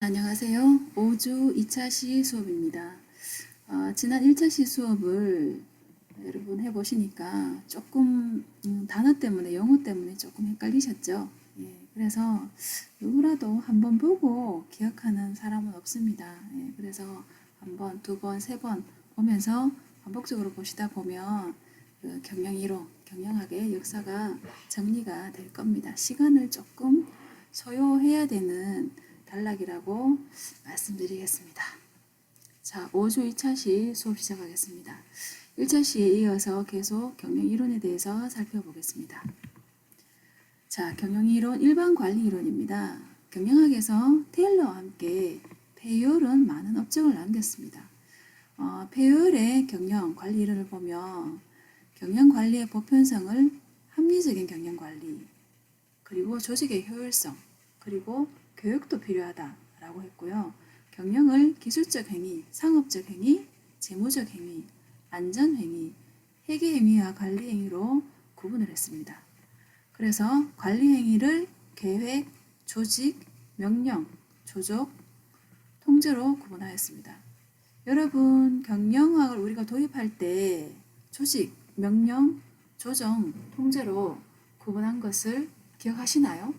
안녕하세요. 5주 2차 시 수업입니다. 지난 1차 시 수업을 여러분 해보시니까 조금 단어 때문에 영어 때문에 조금 헷갈리셨죠? 예, 그래서 누구라도 한번 보고 기억하는 사람은 없습니다. 예, 그래서 한 번, 두 번, 세 번 보면서 반복적으로 보시다 보면 그 경영 이론, 경영학의 역사가 정리가 될 겁니다. 시간을 조금 소요해야 되는 단락이라고 말씀드리겠습니다. 자, 5주 2차 시 수업 시작하겠습니다. 1차 시에 이어서 계속 경영 이론에 대해서 살펴보겠습니다. 자, 경영 이론 일반 관리 이론입니다. 경영학에서 테일러와 함께 페이올은 많은 업적을 남겼습니다. 페이올의 경영 관리 이론을 보면 경영 관리의 보편성을 합리적인 경영 관리, 그리고 조직의 효율성, 그리고 교육도 필요하다라고 했고요. 경영을 기술적 행위, 상업적 행위, 재무적 행위, 안전 행위, 회계 행위와 관리 행위로 구분을 했습니다. 그래서 관리 행위를 계획, 조직, 명령, 조적, 통제로 구분하였습니다. 여러분, 경영학을 우리가 도입할 때 조직, 명령, 조정, 통제로 구분한 것을 기억하시나요?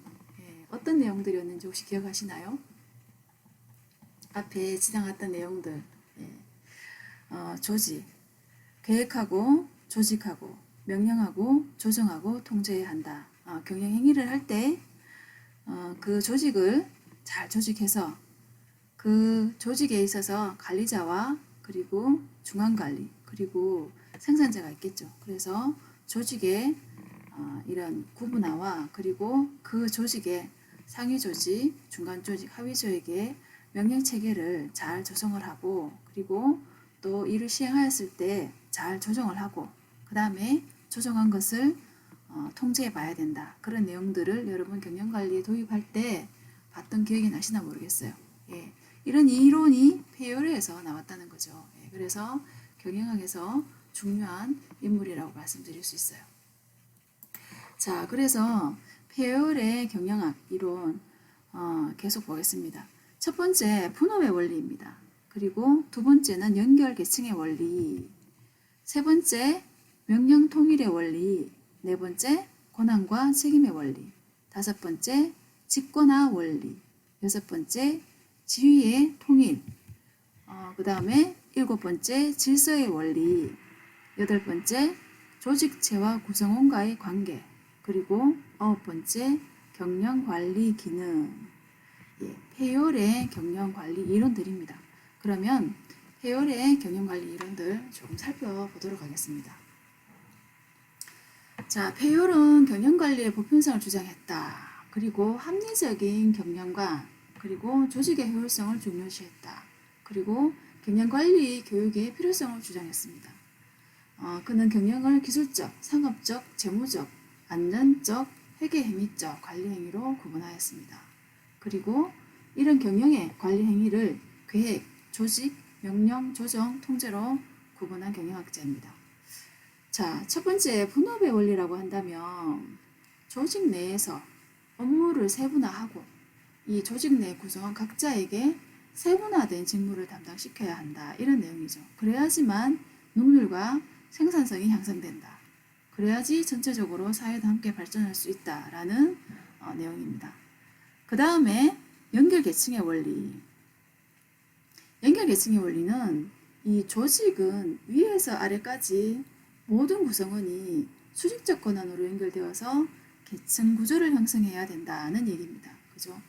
어떤 내용들이었는지 혹시 기억하시나요? 앞에 지나갔던 내용들. 조직, 계획하고 조직하고 명령하고 조정하고 통제해야 한다. 경영 행위를 할 때 그 조직을 잘 조직해서 그 조직에 있어서 관리자와 그리고 중앙관리 그리고 생산자가 있겠죠. 그래서 조직의 이런 구분화와 그리고 그 조직의 상위 조직, 중간 조직, 하위 조직의 명령 체계를 잘 조성을 하고 그리고 또 이를 시행하였을 때 잘 조정을 하고 그 다음에 조정한 것을 통제해 봐야 된다. 그런 내용들을 여러분 경영관리에 도입할 때 봤던 기억이 나시나 모르겠어요. 예, 이런 이론이 페이올에서 나왔다는 거죠. 예, 그래서 경영학에서 중요한 인물이라고 말씀드릴 수 있어요. 자, 그래서 페이올의 경영학 이론 계속 보겠습니다. 첫 번째, 분업의 원리입니다. 그리고 두 번째는 연결 계층의 원리, 세 번째, 명령 통일의 원리, 네 번째, 권한과 책임의 원리, 다섯 번째, 집권화 원리, 여섯 번째, 지위의 통일, 그 다음에 일곱 번째, 질서의 원리, 여덟 번째, 조직체와 구성원과의 관계, 그리고 아홉 번째, 경영관리 기능. 예, 페이올의 경영관리 이론들입니다. 그러면 페이올의 경영관리 이론들 조금 살펴보도록 하겠습니다. 자, 페이올은 경영관리의 보편성을 주장했다. 그리고 합리적인 경영과 그리고 조직의 효율성을 중요시했다. 그리고 경영관리 교육의 필요성을 주장했습니다. 그는 경영을 기술적, 상업적, 재무적, 안전적, 회계행위적 관리행위로 구분하였습니다. 그리고 이런 경영의 관리행위를 계획, 조직, 명령, 조정, 통제로 구분한 경영학자입니다. 자, 첫 번째 분업의 원리라고 한다면 조직 내에서 업무를 세분화하고 이 조직 내 구성원 각자에게 세분화된 직무를 담당시켜야 한다. 이런 내용이죠. 그래야지만 능률과 생산성이 향상된다. 그래야지 전체적으로 사회도 함께 발전할 수 있다라는 내용입니다. 그 다음에 연결계층의 원리. 연결계층의 원리는 이 조직은 위에서 아래까지 모든 구성원이 수직적 권한으로 연결되어서 계층 구조를 형성해야 된다는 얘기입니다. 그죠?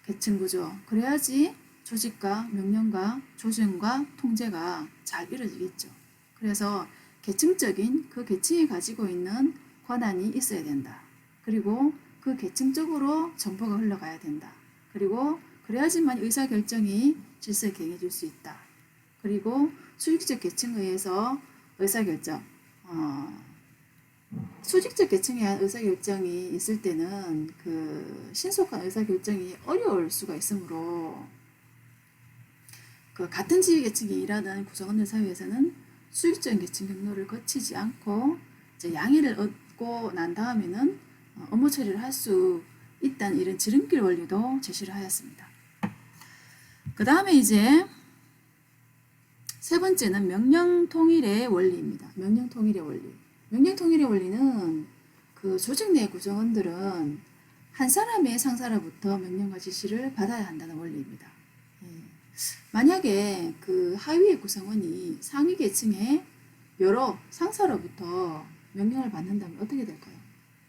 계층 구조. 그래야지 조직과 명령과 조정과 통제가 잘 이루어지겠죠. 그래서 계층적인 그 계층이 가지고 있는 권한이 있어야 된다. 그리고 그 계층적으로 정보가 흘러가야 된다. 그리고 그래야지만 의사결정이 질서있게 행해질 수 있다. 그리고 수직적 계층에 의해서 의사결정, 수직적 계층에 의한 의사결정이 있을 때는 그 신속한 의사결정이 어려울 수가 있으므로 그 같은 지위 계층이 일하는 구성원들 사이에서는 수직적인 계층 경로를 거치지 않고 이제 양해를 얻고 난 다음에는 업무 처리를 할 수 있다는 이런 지름길 원리도 제시를 하였습니다. 그 다음에 이제 세 번째는 명령통일의 원리입니다. 명령통일의 원리. 명령통일의 원리는 그 조직 내 구성원들은 한 사람의 상사로부터 명령과 지시를 받아야 한다는 원리입니다. 예. 만약에 그 하위의 구성원이 상위 계층의 여러 상사로부터 명령을 받는다면 어떻게 될까요?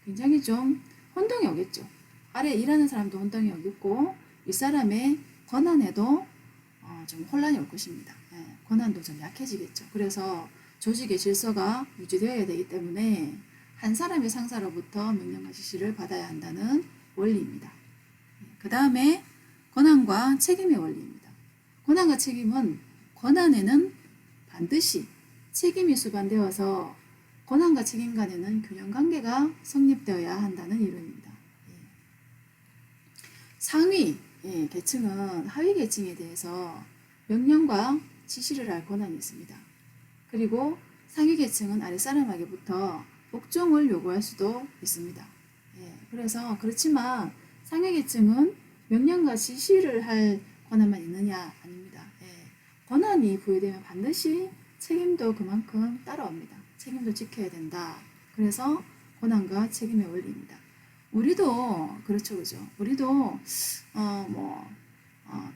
굉장히 좀 혼동이 오겠죠. 아래 일하는 사람도 혼동이 오겠고 윗사람의 권한에도 좀 혼란이 올 것입니다. 예, 권한도 좀 약해지겠죠. 그래서 조직의 질서가 유지되어야 되기 때문에 한 사람의 상사로부터 명령과 지시를 받아야 한다는 원리입니다. 그 다음에 권한과 책임의 원리입니다. 권한과 책임은 권한에는 반드시 책임이 수반되어서 권한과 책임 간에는 균형관계가 성립되어야 한다는 이론입니다. 상위 계층은 하위 계층에 대해서 명령과 지시를 할 권한이 있습니다. 그리고 상위 계층은 아랫사람에게부터 복종을 요구할 수도 있습니다. 그래서 그렇지만 상위 계층은 명령과 지시를 할 권한만 있느냐? 아닙니다. 권한이 부여되면 반드시 책임도 그만큼 따라옵니다. 책임도 지켜야 된다. 그래서 권한과 책임의 원리입니다. 우리도 그렇죠, 그죠? 우리도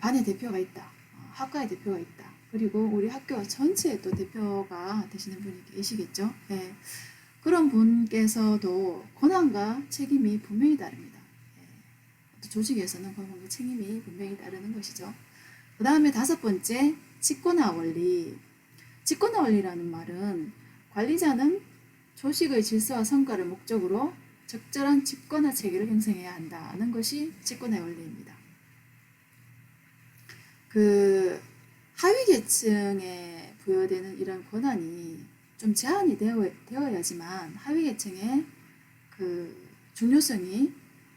반에 대표가 있다, 학과에 대표가 있다. 그리고 우리 학교 전체에 또 대표가 되시는 분이 계시겠죠. 예. 그런 분께서도 권한과 책임이 분명히 다릅니다. 예. 조직에서는 권한과 책임이 분명히 다르는 것이죠. 그 다음에 다섯 번째, 직권화 원리. 직권화 원리라는 말은 관리자는 조직의 질서와 성과를 목적으로 적절한 직권화 체계를 형성해야 한다는 것이 직권화의 원리입니다. 그 하위 계층에 부여되는 이런 권한이 좀 제한이 되어야지만 하위 계층의 그 중요성이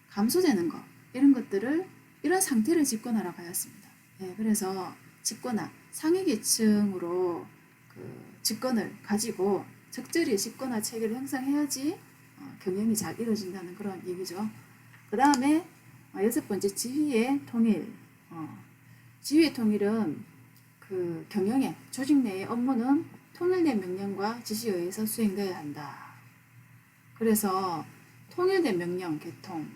감소되는 것, 이런 것들을, 이런 상태를 직권화라고 하였습니다. 그래서 직권화, 상위 계층으로 그 직권을 가지고 적절히 직권화 체계를 형성해야지 경영이 잘 이루어진다는 그런 얘기죠. 그 다음에 여섯 번째, 지휘의 통일. 지휘의 통일은 그 경영의 조직 내의 업무는 통일된 명령과 지시에 의해서 수행되어야 한다. 그래서 통일된 명령 개통,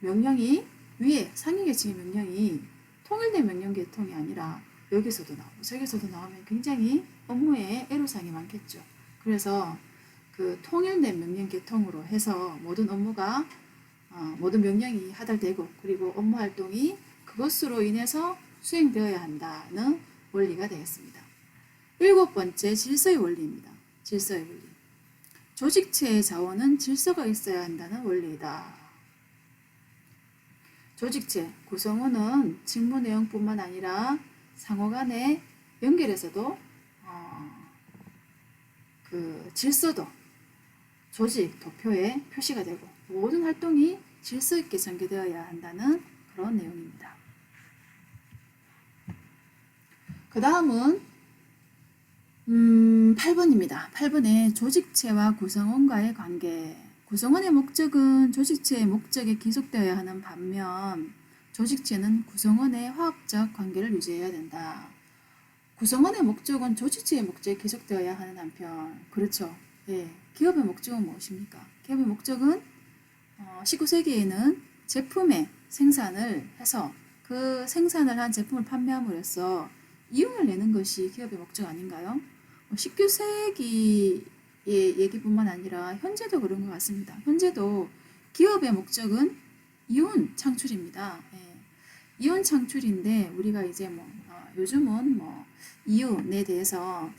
명령이 위에 상위 계층의 명령이 통일된 명령 개통이 아니라 여기서도 나오고 저기서도 나오면 굉장히 업무에 애로사항이 많겠죠. 그래서 그 통일된 명령 개통으로 해서 모든 업무가 모든 명령이 하달되고 그리고 업무 활동이 그것으로 인해서 수행되어야 한다는 원리가 되겠습니다. 일곱 번째, 질서의 원리입니다. 질서의 원리. 조직체의 자원은 질서가 있어야 한다는 원리이다. 조직체 구성원은 직무 내용뿐만 아니라 상호간의 연결에서도 그 질서도 조직 도표에 표시가 되고 모든 활동이 질서 있게 전개되어야 한다는 그런 내용입니다. 그 다음은 8번입니다. 8번에 조직체와 구성원과의 관계. 구성원의 목적은 조직체의 목적에 기속되어야 하는 반면 조직체는 구성원의 화학적 관계를 유지해야 된다. 구성원의 목적은 조직체의 목적에 기속되어야 하는 한편, 그렇죠. 기업의 목적은 무엇입니까? 기업의 목적은 19세기에는 제품의 생산을 해서 그 생산을 한 제품을 판매함으로써 이윤을 내는 것이 기업의 목적 아닌가요? 19세기의 얘기뿐만 아니라 현재도 그런 것 같습니다. 현재도 기업의 목적은 이윤 창출입니다. 이윤 창출인데 우리가 이제 요즘은 이윤에 대해서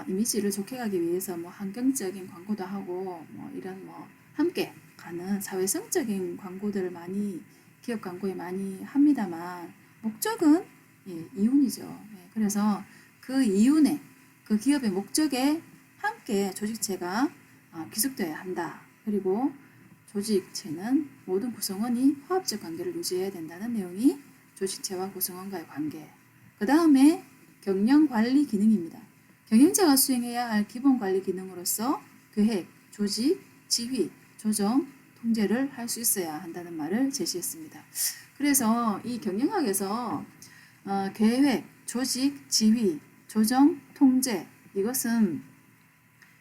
이미지를 좋게 가기 위해서 환경적인 광고도 하고 이런 함께 가는 사회성적인 광고들을 많이 기업 광고에 많이 합니다만 목적은 이윤이죠. 그래서 그 이윤에 그 기업의 목적에 함께 조직체가 기속되어야 한다. 그리고 조직체는 모든 구성원이 화합적 관계를 유지해야 된다는 내용이 조직체와 구성원과의 관계. 그 다음에 경영관리 기능입니다. 경영자가 수행해야 할 기본관리 기능으로서 계획, 조직, 지휘, 조정, 통제를 할 수 있어야 한다는 말을 제시했습니다. 그래서 이 경영학에서 계획, 조직, 지휘, 조정, 통제. 이것은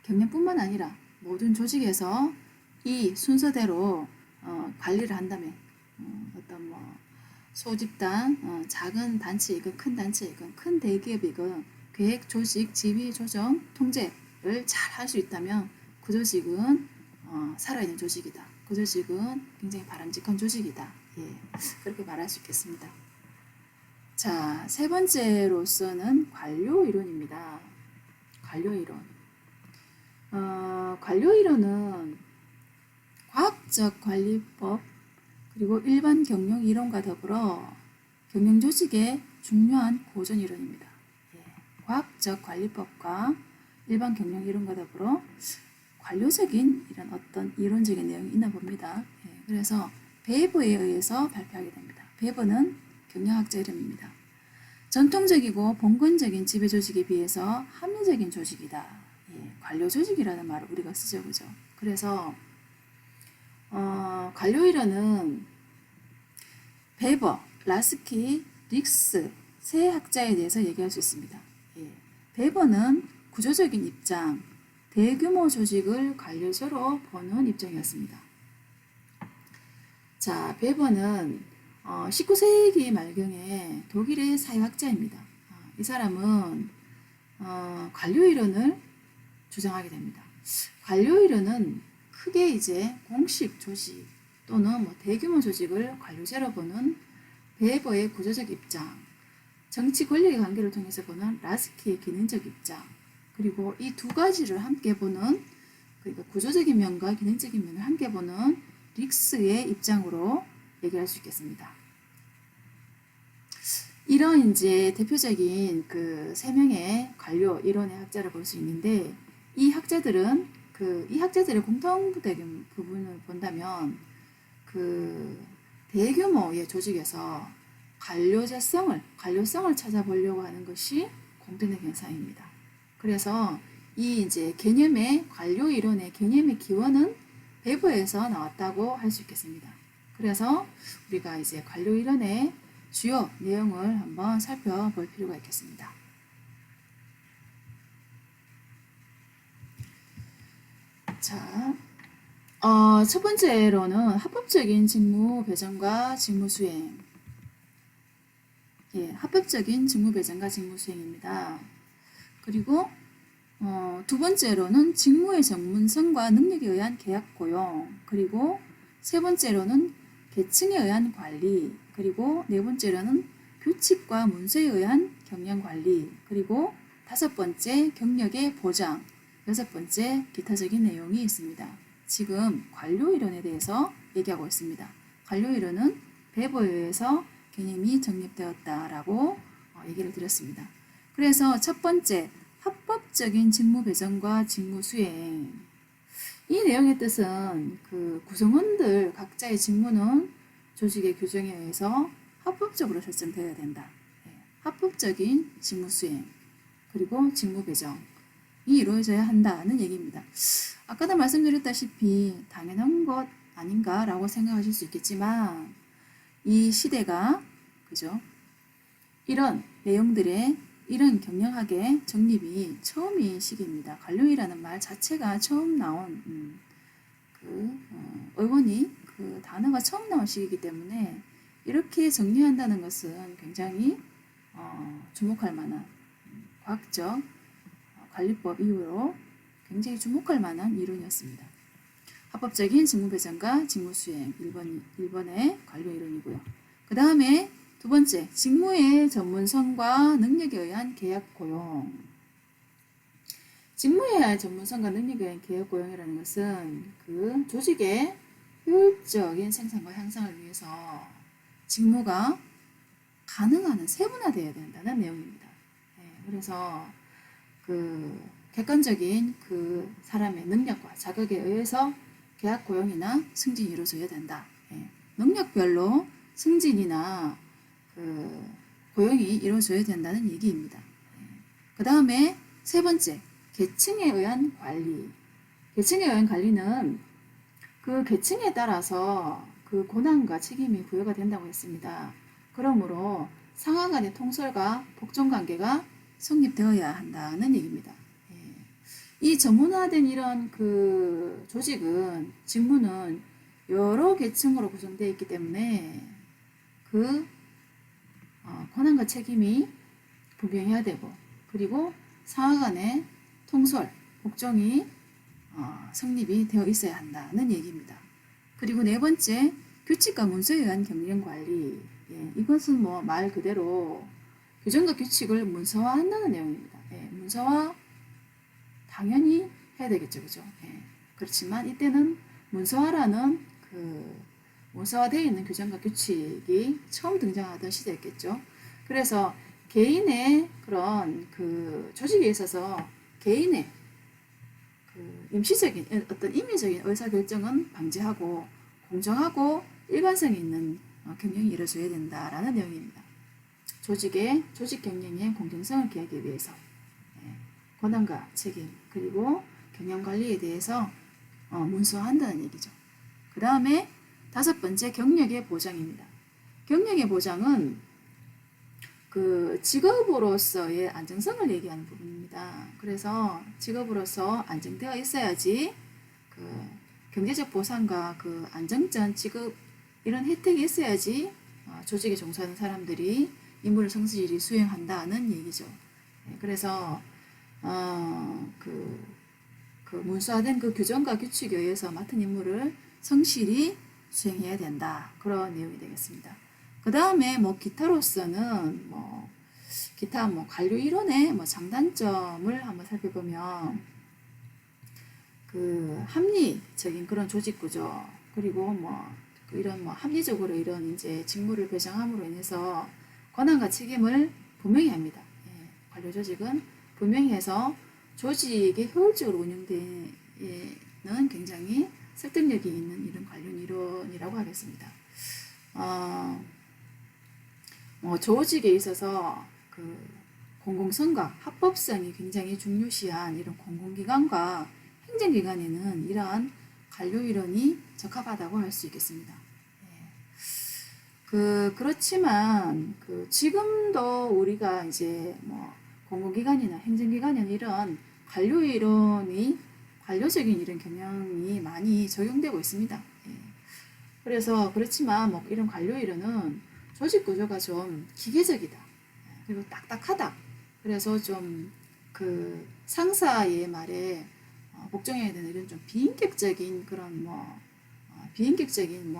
경영뿐만 아니라 모든 조직에서 이 순서대로 관리를 한다면 어떤 뭐 소집단, 작은 단체이건 큰 단체이건 큰 대기업이건 계획, 조직, 지휘, 조정, 통제를 잘 할 수 있다면 그 조직은 살아있는 조직이다. 그 조직은 굉장히 바람직한 조직이다. 예, 그렇게 말할 수 있겠습니다. 자, 세 번째로서는 관료 이론입니다. 관료 이론. 관료 이론은 과학적 관리법 그리고 일반 경영 이론과 더불어 경영 조직의 중요한 고전 이론입니다. 예, 과학적 관리법과 일반 경영 이론과 더불어 관료적인 이런 어떤 이론적인 내용이 있나 봅니다. 예, 그래서 베버에 의해서 발표하게 됩니다. 베버는 경영학자 이름입니다. 전통적이고 봉건적인 지배 조직에 비해서 합리적인 조직이다. 예, 관료 조직이라는 말을 우리가 쓰죠, 그죠? 그래서 관료 이론은 베버, 라스키, 릭스 세 학자에 대해서 얘기할 수 있습니다. 예, 베버는 구조적인 입장, 대규모 조직을 관료제로 보는 입장이었습니다. 자, 베버는 19세기 말경에 독일의 사회학자입니다. 이 사람은 관료 이론을 주장하게 됩니다. 관료 이론은 크게 이제 공식 조직 또는 뭐 대규모 조직을 관료제로 보는 베버의 구조적 입장, 정치 권력의 관계를 통해서 보는 라스키의 기능적 입장, 그리고 이 두 가지를 함께 보는, 그러니까 구조적인 면과 기능적인 면을 함께 보는 릭스의 입장으로 얘기할 수 있겠습니다. 이런 이제 대표적인 그 세 명의 관료 이론의 학자를 볼 수 있는데, 이 학자들은 이 학자들의 공통된 부분을 본다면 그 대규모의 조직에서 관료성을 찾아보려고 하는 것이 공통된 현상입니다. 그래서 이 이제 개념의 관료 이론의 개념의 기원은 베버에서 나왔다고 할 수 있겠습니다. 그래서 우리가 이제 관료 이론의 주요 내용을 한번 살펴볼 필요가 있겠습니다. 자, 첫 번째로는 합법적인 직무 배정과 직무 수행. 예, 합법적인 직무 배정과 직무 수행입니다. 그리고 두 번째로는 직무의 전문성과 능력에 의한 계약 고용, 그리고 세 번째로는 계층에 의한 관리, 그리고 네 번째로는 규칙과 문서에 의한 경영 관리, 그리고 다섯 번째 경력의 보장, 여섯 번째 기타적인 내용이 있습니다. 지금 관료 이론에 대해서 얘기하고 있습니다. 관료 이론은 베버에 의해서 개념이 정립되었다라고 얘기를 드렸습니다. 그래서 첫 번째, 합법적인 직무 배정과 직무 수행. 이 내용의 뜻은 그 구성원들 각자의 직무는 조직의 규정에 의해서 합법적으로 설정되어야 된다. 합법적인 직무 수행, 그리고 직무 배정이 이루어져야 한다는 얘기입니다. 아까도 말씀드렸다시피 당연한 것 아닌가라고 생각하실 수 있겠지만, 이 시대가 그죠? 이런 내용들의 이런 경영학의 정립이 처음인 시기입니다. 관료이라는 말 자체가 처음 나온 의원이 그 단어가 처음 나온 시기이기 때문에 이렇게 정리한다는 것은 굉장히 주목할 만한 과학적 관리법 이후로 굉장히 주목할 만한 이론이었습니다. 합법적인 직무 배정과 직무 수행 1번의 관료 이론이고요. 그 다음에 두 번째, 직무의 전문성과 능력에 의한 계약 고용. 직무에 의한 전문성과 능력에 의한 계약 고용이라는 것은 그 조직의 효율적인 생산과 향상을 위해서 직무가 가능한 세분화되어야 된다는 내용입니다. 그래서 그 객관적인 그 사람의 능력과 자격에 의해서 계약 고용이나 승진이 이루어져야 된다. 능력별로 승진이나 그 고용이 이루어져야 된다는 얘기입니다. 그 다음에 세 번째, 계층에 의한 관리. 계층에 의한 관리는 그 계층에 따라서 그 고난과 책임이 부여가 된다고 했습니다. 그러므로 상하 간의 통솔과 복종 관계가 성립되어야 한다는 얘기입니다. 예. 이 전문화된 이런 그 조직은 직무는 여러 계층으로 구성되어 있기 때문에 그 권한과 책임이 분명해야 되고, 그리고 상하 간의 통솔, 복종이 성립이 되어 있어야 한다는 얘기입니다. 그리고 네 번째, 규칙과 문서에 의한 경영 관리. 예, 이것은 뭐 말 그대로 규정과 규칙을 문서화한다는 내용입니다. 예, 문서화 당연히 해야 되겠죠, 그죠? 예, 그렇지만 이때는 문서화라는 그 문서화되어 있는 규정과 규칙이 처음 등장하던 시대였겠죠. 그래서 개인의 그런 그 조직에 있어서 개인의 그 임시적인 어떤 임의적인 의사결정은 방지하고 공정하고 일관성이 있는 경영이 이루어져야 된다라는 내용입니다. 조직 경영의 공정성을 기하기 위해서 권한과 책임 그리고 경영 관리에 대해서 문서화한다는 얘기죠. 그 다음에 다섯 번째, 경력의 보장입니다. 경력의 보장은 그 직업으로서의 안정성을 얘기하는 부분입니다. 그래서 직업으로서 안정되어 있어야지 그 경제적 보상과 그 안정적 직업 이런 혜택이 있어야지 조직에 종사하는 사람들이 임무를 성실히 수행한다는 얘기죠. 그래서 그 문서화된 그 규정과 규칙에 의해서 맡은 임무를 성실히 수행해야 된다. 그런 내용이 되겠습니다. 그 다음에 뭐 기타로서는 뭐 기타 뭐 관료 이론의 뭐 장단점을 한번 살펴보면 그 합리적인 그런 조직 구조 그리고 뭐 이런 뭐 합리적으로 이런 이제 직무를 배정함으로 인해서 권한과 책임을 분명히 합니다. 예, 관료 조직은 분명히 해서 조직이 효율적으로 운영되는 굉장히 설득력이 있는 이런 관료 이론이라고 하겠습니다. 뭐 조직에 있어서 그 공공성과 합법성이 굉장히 중요시한 이런 공공기관과 행정기관에는 이러한 관료 이론이 적합하다고 할 수 있겠습니다. 그렇지만 지금도 우리가 이제 뭐 공공기관이나 행정기관에는 이런 관료 이론이 관료적인 이런 경영이 많이 적용되고 있습니다. 그래서 그렇지만 뭐 이런 관료 이론은 조직 구조가 좀 기계적이다. 그리고 딱딱하다. 그래서 좀 그 상사의 말에 복종해야 되는 이런 좀 비인격적인 그런 비인격적인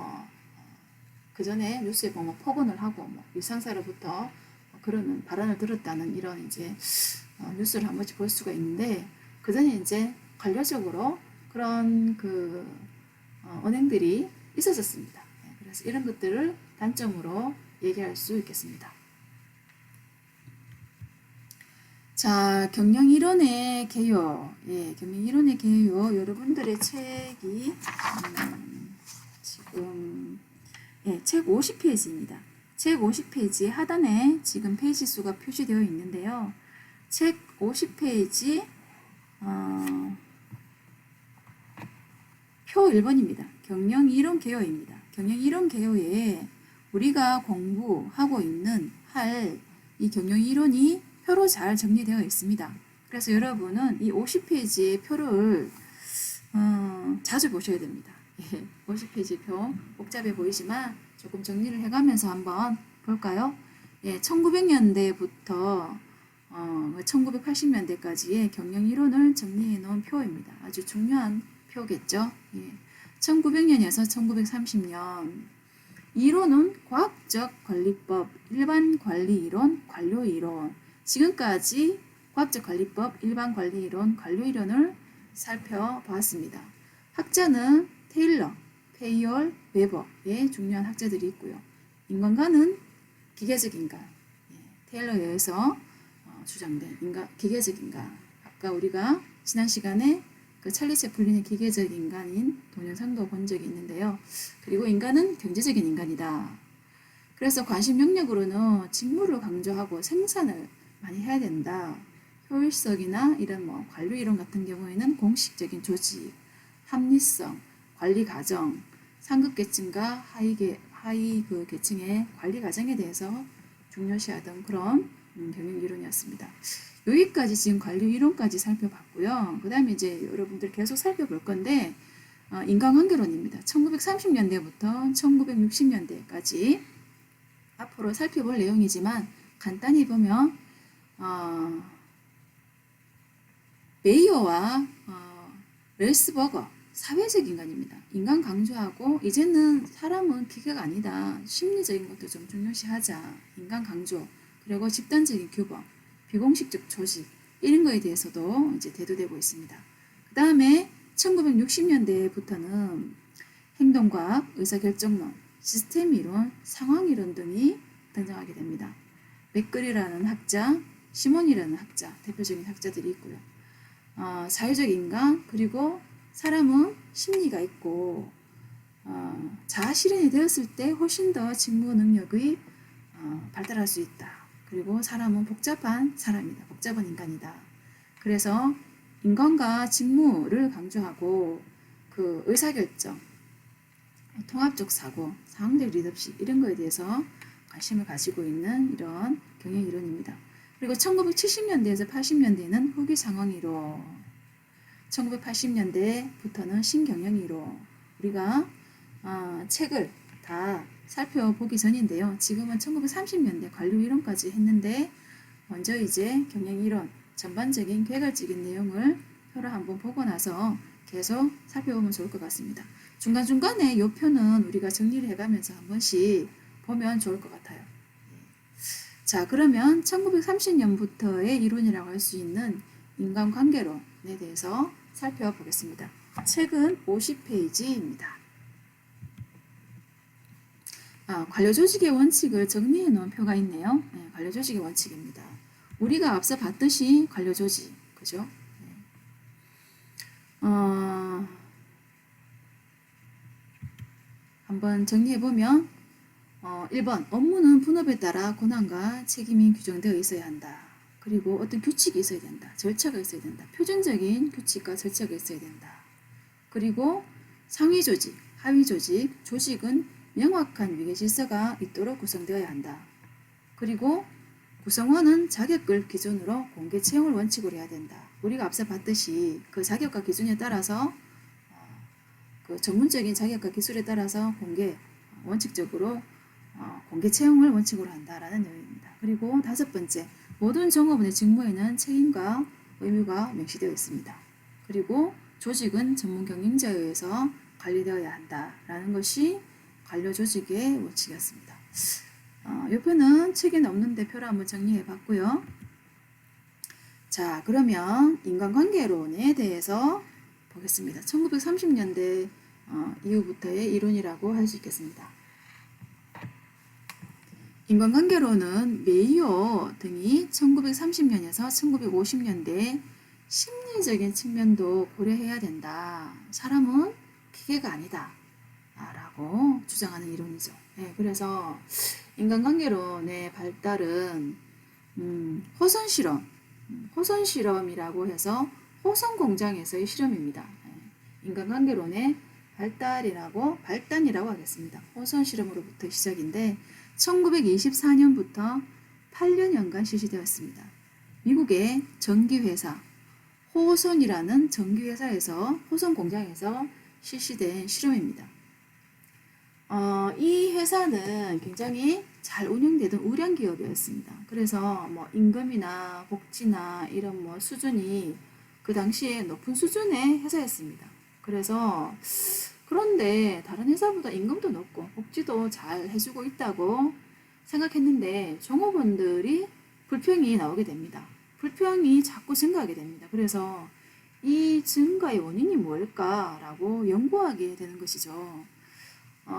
그 전에 뉴스에 보면 폭언을 하고 윗상사로부터 그러는 발언을 들었다는 이런 이제 뉴스를 한 번씩 볼 수가 있는데 그 전에 이제 관료적으로 그런 그 언행들이 있었습니다. 그래서 이런 것들을 단점으로 얘기할 수 있겠습니다. 자, 경영이론의 개요. 예, 경영이론의 개요. 여러분들의 책이 지금 책 50페이지입니다. 책 50페이지 하단에 지금 페이지 수가 표시되어 있는데요. 책 50페이지 표 1번입니다. 경영이론 개요입니다. 경영이론 개요에 우리가 공부하고 있는 이 경영이론이 표로 잘 정리되어 있습니다. 그래서 여러분은 이 50페이지의 표를 자주 보셔야 됩니다. 50페이지 표 복잡해 보이지만 조금 정리를 해가면서 한번 볼까요? 1900년대부터 1980년대까지의 경영이론을 정리해 놓은 표입니다. 아주 중요한 표겠죠. 1900년에서 1930년 이론은 과학적 관리법, 일반 관리이론, 관료이론. 지금까지 과학적 관리법, 일반 관리이론, 관료이론을 살펴보았습니다. 학자는 테일러, 페이얼, 웨버의 중요한 학자들이 있고요. 인간과는 기계적 인간, 테일러에 의해서 주장된 기계적 인간. 아까 우리가 지난 시간에 그 찰리 채플린의 기계적 인간인 동영상도 본 적이 있는데요. 그리고 인간은 경제적인 인간이다. 그래서 관심 영역으로는 직무를 강조하고 생산을 많이 해야 된다. 효율성이나 이런 관료 이론 같은 경우에는 공식적인 조직, 합리성, 관리 과정, 상급 계층과 하위 그 계층의 관리 과정에 대해서 중요시하던 그런 경영 이론이었습니다. 여기까지 지금 관료 이론까지 살펴봤고요. 그 다음에 이제 여러분들 계속 살펴볼 건데 인간관계론입니다. 1930년대부터 1960년대까지 앞으로 살펴볼 내용이지만 간단히 보면 메이어와 렐스버거 사회적 인간입니다. 인간 강조하고 이제는 사람은 기계가 아니다. 심리적인 것도 좀 중요시하자. 인간 강조 그리고 집단적인 규범 비공식적 조직 이런 거에 대해서도 이제 대두되고 있습니다. 그 다음에 1960년대부터는 행동과학, 의사결정론, 시스템 이론, 상황 이론 등이 등장하게 됩니다. 맥글이라는 학자, 시몬이라는 학자, 대표적인 학자들이 있고요. 사회적 인간, 그리고 사람은 심리가 있고 자아 실현이 되었을 때 훨씬 더 직무 능력이 발달할 수 있다. 그리고 사람은 복잡한 사람이다. 복잡한 인간이다. 그래서 인간과 직무를 강조하고 그 의사결정, 통합적 사고, 상황적 리더십 이런 거에 대해서 관심을 가지고 있는 이런 경영 이론입니다. 그리고 1970년대에서 80년대에는 후기 상황 이론, 1980년대부터는 신경영 이론. 우리가 책을 다 살펴보기 전인데요. 지금은 1930년대 관료 이론까지 했는데 먼저 이제 경영 이론 전반적인 개괄적인 내용을 표로 한번 보고 나서 계속 살펴보면 좋을 것 같습니다. 중간중간에 이 표는 우리가 정리를 해가면서 한 번씩 보면 좋을 것 같아요. 자, 그러면 1930년부터의 이론이라고 할 수 있는 인간관계론에 대해서 살펴보겠습니다. 책은 50페이지입니다. 관료조직의 원칙을 정리해 놓은 표가 있네요. 네, 관료조직의 원칙입니다. 우리가 앞서 봤듯이 관료조직, 그죠? 네. 한번 정리해보면 1번 업무는 분업에 따라 권한과 책임이 규정되어 있어야 한다. 그리고 어떤 규칙이 있어야 된다. 절차가 있어야 된다. 표준적인 규칙과 절차가 있어야 된다. 그리고 상위 조직, 하위 조직, 조직은 명확한 위계 질서가 있도록 구성되어야 한다. 그리고 구성원은 자격을 기준으로 공개 채용을 원칙으로 해야 된다. 우리가 앞서 봤듯이 그 자격과 기준에 따라서 그 전문적인 자격과 기술에 따라서 원칙적으로 공개 채용을 원칙으로 한다라는 내용입니다. 그리고 5번째, 모든 종업원의 직무에는 책임과 의무가 명시되어 있습니다. 그리고 조직은 전문 경영자에 의해서 관리되어야 한다라는 것이 관료 조직의 원칙이었습니다. 이 표는 책에는 없는데 표를 한번 정리해 봤고요. 자, 그러면 인간관계론에 대해서 보겠습니다. 1930년대 이후부터의 이론이라고 할 수 있겠습니다. 인간관계론은 메이어 등이 1930년에서 1950년대에 심리적인 측면도 고려해야 된다. 사람은 기계가 아니다. 라고 주장하는 이론이죠. 네, 그래서 인간관계론의 발달은 호선 실험이라고 해서 호선 공장에서의 실험입니다. 네, 인간관계론의 발단이라고 하겠습니다. 호선 실험으로부터 시작인데 1924년부터 8년간 실시되었습니다. 미국의 전기회사 호선이라는 전기회사에서 호선 공장에서 실시된 실험입니다. 이 회사는 굉장히 잘 운영되던 우량 기업이었습니다. 그래서 뭐 임금이나 복지나 이런 뭐 수준이 그 당시에 높은 수준의 회사였습니다. 그래서 그런데 다른 회사보다 임금도 높고 복지도 잘 해주고 있다고 생각했는데 종업원들이 불평이 나오게 됩니다. 불평이 자꾸 증가하게 됩니다. 그래서 이 증가의 원인이 뭘까라고 연구하게 되는 것이죠.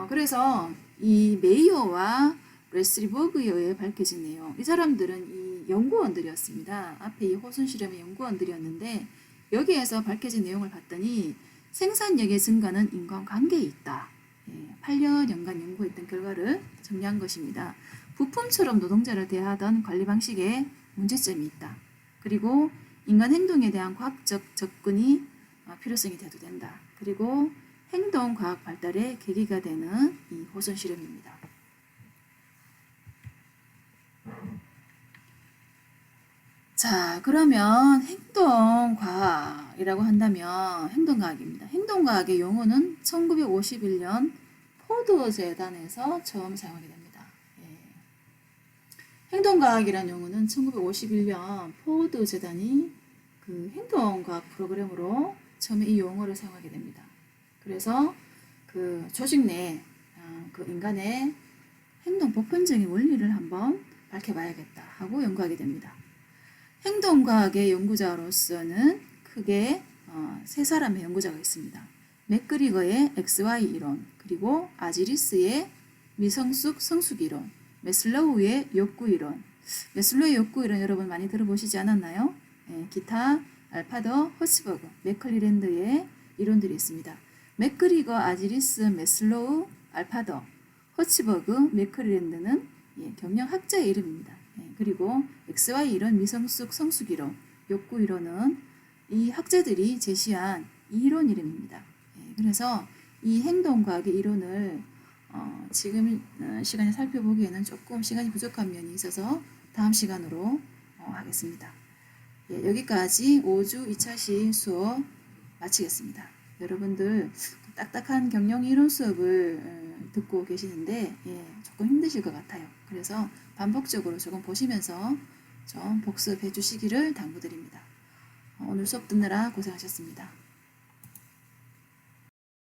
그래서 이 메이어와 레스리버그에 의해 밝혀진 내용, 이 사람들은 이 연구원들이었습니다. 앞에 이 호선 실험의 연구원들이었는데 여기에서 밝혀진 내용을 봤더니 생산력의 증가는 인간관계에 있다. 8년간 연구했던 결과를 정리한 것입니다. 부품처럼 노동자를 대하던 관리 방식에 문제점이 있다. 그리고 인간 행동에 대한 과학적 접근이 필요성이 대두된다. 그리고 행동과학 발달의 계기가 되는 이 호선 실험입니다. 자, 그러면 행동과학이라고 한다면 행동과학입니다. 행동과학의 용어는 1951년 포드재단에서 처음 사용하게 됩니다. 예. 행동과학이라는 용어는 1951년 포드재단이 그 행동과학 프로그램으로 처음에 이 용어를 사용하게 됩니다. 그래서 그 조직 내 그 인간의 행동 보편적인 원리를 한번 밝혀봐야겠다 하고 연구하게 됩니다. 행동과학의 연구자로서는 크게 세 사람의 연구자가 있습니다. 맥그리거의 XY 이론, 그리고 아지리스의 미성숙 성숙 이론, 매슬로우의 욕구 이론. 매슬로우의 욕구 이론 여러분 많이 들어보시지 않았나요? 예, 기타, 알파더, 허츠버그, 맥클리랜드의 이론들이 있습니다. 맥그리거, 아지리스, 매슬로우, 알파더, 허츠버그, 맥클리랜드는 경영학자의 이름입니다. 그리고 XY 이론, 미성숙 성숙 이론, 욕구 이론은 이 학자들이 제시한 이론 이름입니다. 그래서 이 행동과학의 이론을 지금 시간에 살펴보기에는 조금 시간이 부족한 면이 있어서 다음 시간으로 하겠습니다. 여기까지 5주 2차시 수업 마치겠습니다. 여러분들 딱딱한 경영 이론 수업을 듣고 계시는데 조금 힘드실 것 같아요. 그래서 반복적으로 조금 보시면서 좀 복습해 주시기를 당부드립니다. 오늘 수업 듣느라 고생하셨습니다.